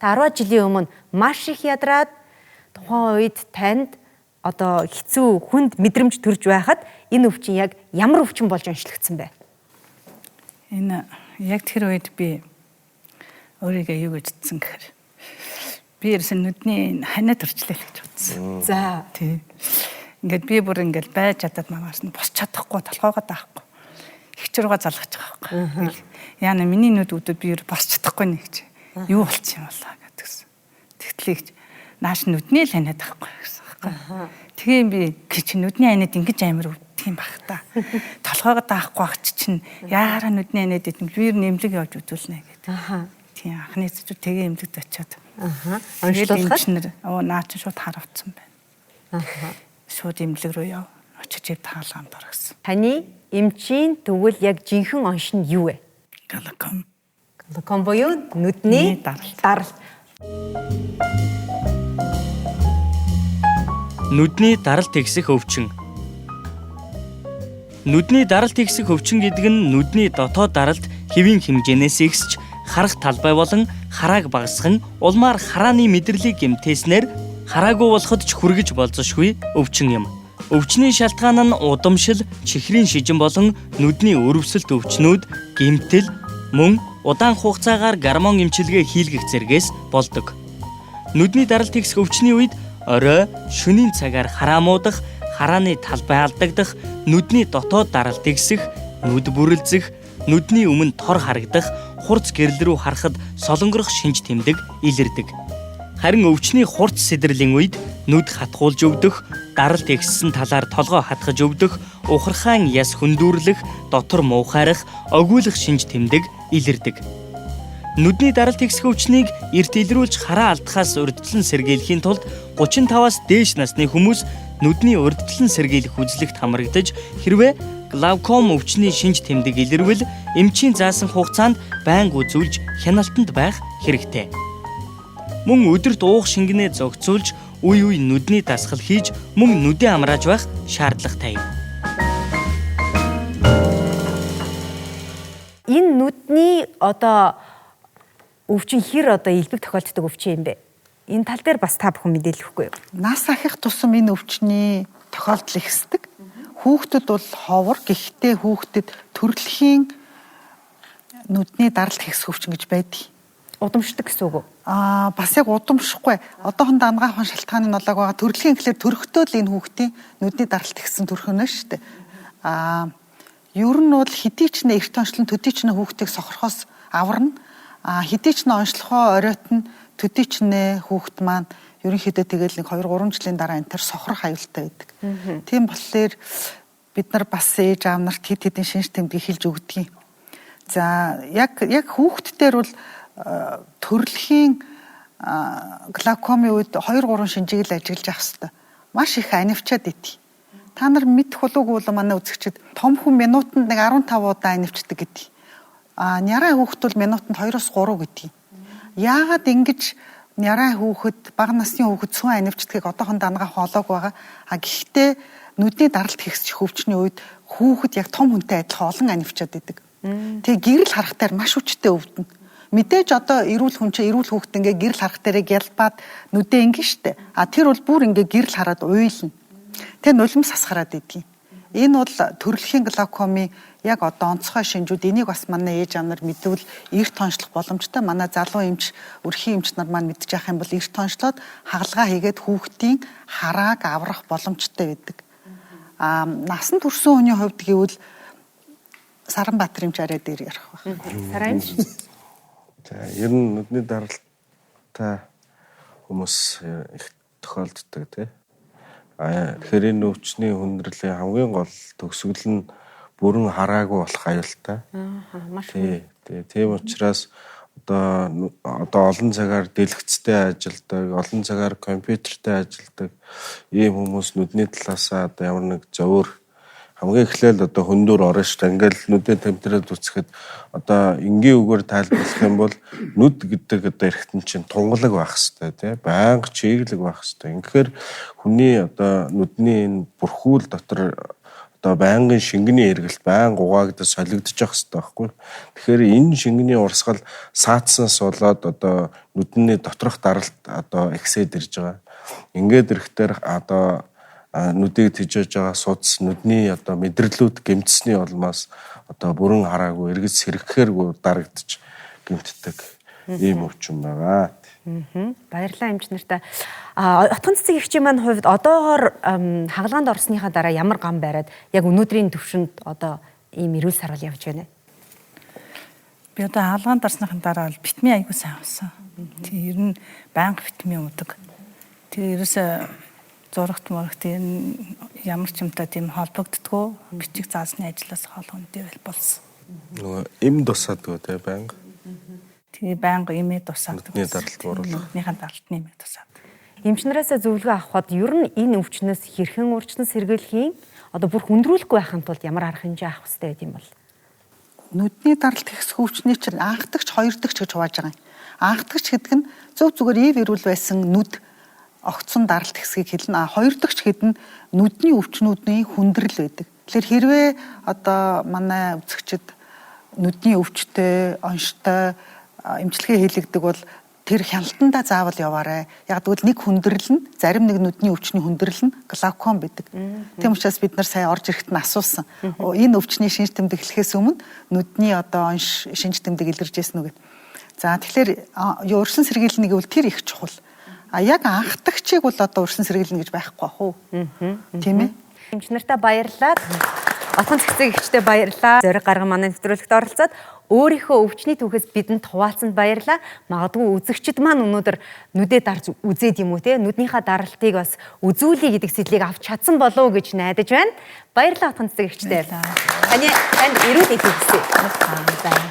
10 жилийн өмнө маш их ядраад тухайн үед танд одоо хэцүү хүнд мэдрэмж төрж байхад энэ өвчин яг ямар өвчин болж онцлогдсон бэ? Энэ яг тэр үед би өөрийгөө юу гэж хэлсэн гэхээр би ерөөсөн нүдний ханаа төрчлээ гэж бодсон. За тий. Ингээд би бүр ингээд байж чадаад мамаас нь босч чадахгүй, толгоогоо даахгүй. Хичрүүгээ залгаж байгаа байхгүй. Яна миний нүд үүдүүд би босч чадахгүй нэ гэж. Юу болчих юм болоо гэдгсэн. Тэгтлийгч нааш нүдний л ханиад байхгүй гэсэн байхгүй. Тийм би чи нүдний ханиад ингэж амар өвддөг юм бах та. Толгоогоо даахгүй ах чинь яараа нүдний ханиад идэм би нэмлэг явж үзүүлнэ гэдэг. Тийм анхны зүг тэгээ эмнэлэгт очиод. Онцлуулахад наа чи шууд харавцсан байна. Шууд эмнэлэг рүү яв. Очиж таалаанд орсон. Таны эмчийн тэгвэл яг жинхэнэ онш нь юу вэ? Глауком. Глауком буюу нүдний даралт. Нүдний даралт ихсэх өвчин. Нүдний даралт ихсэх өвчин гэдэг нь нүдний дотоод даралт хэвийн хэмжээнээс ихсэж харах талбай болон харааг багасган улмаар харааны мэдрэлийг гэмтээснээр хараагүй болоход ч хүргэж болзошгүй өвчин юм. Өвчний шалтгаан нь удамшил, чихрийн шижин болон нүдний өрөвсөлт өвчнүүд, гэмтэл, мөн удаан хугацаагаар гормон эмчилгээ хийлгэх зэргээс болдог. Нүдний даралт ихсэх өвчний үед орой, шөнийн цагаар хараа муудах, харааны талбай алдагдах, нүдний дотоод даралт ихсэх, нүд бүрэлзэх, нүдний өмнө тор харагдах, хурц гэрэл рүү харахад солонгорох шинж тэмдэг илэрдэг. Харин өвчний хурц сэдрэлийн үед нүд хатгуулж өвдөх, даралт ихссэн талаар толгой хатгаж өвдөх, ухархайн яс хөндүүрлэх, дотор муухайрах, огиулах шинж тэмдэг илэрдэг. Нүдний даралт ихсэх өвчнийг эрт илрүүлж хараа алдахаас урьдчилан сэргийлэхийн тулд 35-аас дээш насны хүмүүс нүдний урьдчилан сэргийлэх үзлэгт хамрагдаж хэрвээ глауком өвчний шинж тэмдэг илэрвэл эмчийн заасан хугацаанд байнга үзүүлж хяналтанд байх хэрэгтэй. Мөн өдөрт уух шингэнээ зохицуулж үе үе нүдний дасгал хийж мөн нүдээ амрааж байх шаардлагатай юм. Энэ нүдний одоо өвчин хэр одоо илбэг тохиолддог өвчин юм бэ? Энэ тал дээр бас та бүхэн мэдээлэл өгөхгүй юу? Нас ахих тусам энэ өвчний тохиолдол ихсдэг. Хүүхдэд бол ховор, гэхдээ хүүхдэд төрөлхийн нүдний даралт ихсэх өвчин гэж байдаг. Удамшдаг гэсэн үг үү? Бас яг удамшихгүй. Одоохондоо ангаахын шалтгаан нь болоог байгаа. Төрөлхийн гэхэлэр төрөхдөө л энэ хүүхдийн нүдний даралт ихсэн төрхөнөө шүү дээ. Ер нь бол хэдий ч нэ эрт онцлон төдий ч нэ хүүхдийг сохорхоос аварна. Хэдий ч нэ онцлохоо оройтно төдий ч нэ хүүхд маань ерөнхийдөө тэгэл нэг 2-3 жилийн дараа энэ төр сохрох аюултай байдаг. Тийм болохоор бид нар бас ээж аав нарт хэд хэдэн шинж тэмдэг хэлж өгдөг юм. За яг хүүхд дээр бол төрөлхийн глаукомын үед 2-3 шинжийг л ажиглаж авах хэрэгтэй. Маш их анивчаад идэв. Та нар мэдэх болоогүй бол манай үзэгчид том хүн минутанд нэг 15 удаа анивчдаг гэдэг. Няраа хүүхэд бол минутанд 2-3 гэдэг. Яагаад ингэж няраа хүүхэд, бага насны хүүхэд цөөн анивчдгийг одоохондоо ангаах олоог байгаа. Гэхдээ нүдний даралт ихсэх өвчний үед хүүхэд яг том хүнтэй адилхан олон анивчаад идэг. Тэгээ гэрэл харах дээр маш хүчтэй өвдөнө. Мэдээж одоо эрүүл хүн чинь эрүүл хүүхэд ингээ гэрэл харах дээрээ гялбаад нүдээ ингээ штэ. Тэр бол бүр ингээ гэрэл хараад уйлна. Тэгээ нулимс сасгараад идэг. Энэ бол төрөлхийн глаукомын яг одоо онцгой шинжүүд. Энийг бас манай ээж аав нар мэдвэл эрт онцлох боломжтой. Манай залуу эмч, өрхийн эмч нар маань мэдчих яах юм бол эрт онцлоод хагалгаа хийгээд хүүхдийн харааг аврах боломжтой байдаг. Насан турсан хүний хувьд гэвэл Саранбаатар эмч арай дээр ярих байна. Саран эмч. За ер нь нүдний даралтай хүмүүс их тохиолддог тий. Тэгэхээр энэ өвчний хүндрэлийн хамгийн гол төгсгөл нь бүрэн хараагүй болох аюултай. Маш тийм учраас одоо олон цагаар дэлгэцтэй ажилдаг, олон цагаар компьютертэй ажилдаг ийм хүмүүс нүдний талаасаа одоо ямар нэг зовөр хамгийн эхлээл одоо хөндөр орно шүү дээ. Ингээл нүдээ тэмдрээд үцхэд одоо энгийн үгээр тайлбарлах юм бол нүд гэдэг одоо эргэтэн чинь тунгалаг байх хэвээр тий. Байнга чиглэг байх хэвээр. Инхээр хүний одоо нүдний энэ бүрхүүл дотор одоо байнгын шингэний эргэлт байнга угаагдаж солигдож явах хэрэгтэй байхгүй. Тэгэхээр энэ шингэний урсгал саацсанаас болоод одоо нүдний доторх даралт одоо ихсээд ирж байгаа. Ингээд ирэхээр одоо нүдийг тижээж байгаа судас нүдний одоо мэдрэлүүд гэмтсэний улмаас одоо бүрэн хараагүй эргэж сэргэхээргүй дарагдчих гэмтдэг ийм өвчин байгаа. Баярлалаа эмч нартай. Отгон цэцэг эгчийн маань хувьд одоогоор хагалгаанд орсныхаа дараа ямар гам бариад яг өнөөдрийн төвшөнд одоо ийм эрүүл сарвал явж байна. Би одоо хаалгаанд орсныхаа дараа бол витамин аягүй сайн авсан. Тэг ер нь байнга витамин уудаг. Тэг ерөөсөө зурагт мурагт ямар ч юмтай тийм холбогддгоо бичиг заасны ажлаас хоолгонд байл болсон. Нөгөө эм тусаадгүй те байнга. Тэгээ байнга имээ тусаадаг. Нүдний даралт бууруулах. Нүднийхэн даралтны имээ тусаадаг. Эмчнараасаа зөвлөгөө авахад ер нь энэ өвчнөөс хэрхэн урьдчилан сэргийлэхийн одоо бүр хүндрүүлэхгүй байхын тулд ямар арга хэмжээ авах хэрэгтэй гэдэм бол Нүдний даралт ихсэх өвчний чинь анхдагч, хоёрдагч гэж хувааж байгаа юм. Анхдагч гэдэг нь зөв зүгээр ив ирүүл байсан нүд огцон даралт ихсгийг хэлнэ. Хоёрдагч гэдэг нь нүдний өвчнүүдийн хүндрэл байдаг. Тэгэхээр хэрвээ одоо манай үзэгчид нүдний өвчтэй, онштой эмчилгээ хийлэгдэг бол тэр хяналтандаа заавал яваарай. Яг тэгвэл нэг хүндрэл нь зарим нэг нүдний өвчний хүндрэл нь глауком байдаг. Тийм учраас бид нар сая орж ирэхэд нь асуусан. Энэ өвчний шинж тэмдэг эхлэхээс өмнө нүдний одоо онш шинж тэмдэг илэрж ирсэн үү гэд. За тэгэхээр урьдчилан сэргийлнэ гэвэл тэр их чухал. А яг анхдагчийг бол одоо урьдчилан сэргийлнэ гэж байхгүй бах уу? Тийм ээ. эмч нартай баярлалаа. Отгон цэцэг эгчтэй баярлалаа. Зориг гарган манай нэвтрүүлэгт оролцоод өөрийнхөө өвчний түүхээс бидэнд хуваалцанд баярлалаа. Магадгүй үзэгчид маань өнөөдөр нүдээ дарж үзээд юм уу те нүднийхээ даралтыг бас үзүүлье гэдэг сэтлийг авч чадсан болов уу гэж найдаж байна. Баярлалаа отгон цэцэг эгчтэй. Танд эрүүл эзэн хүсье.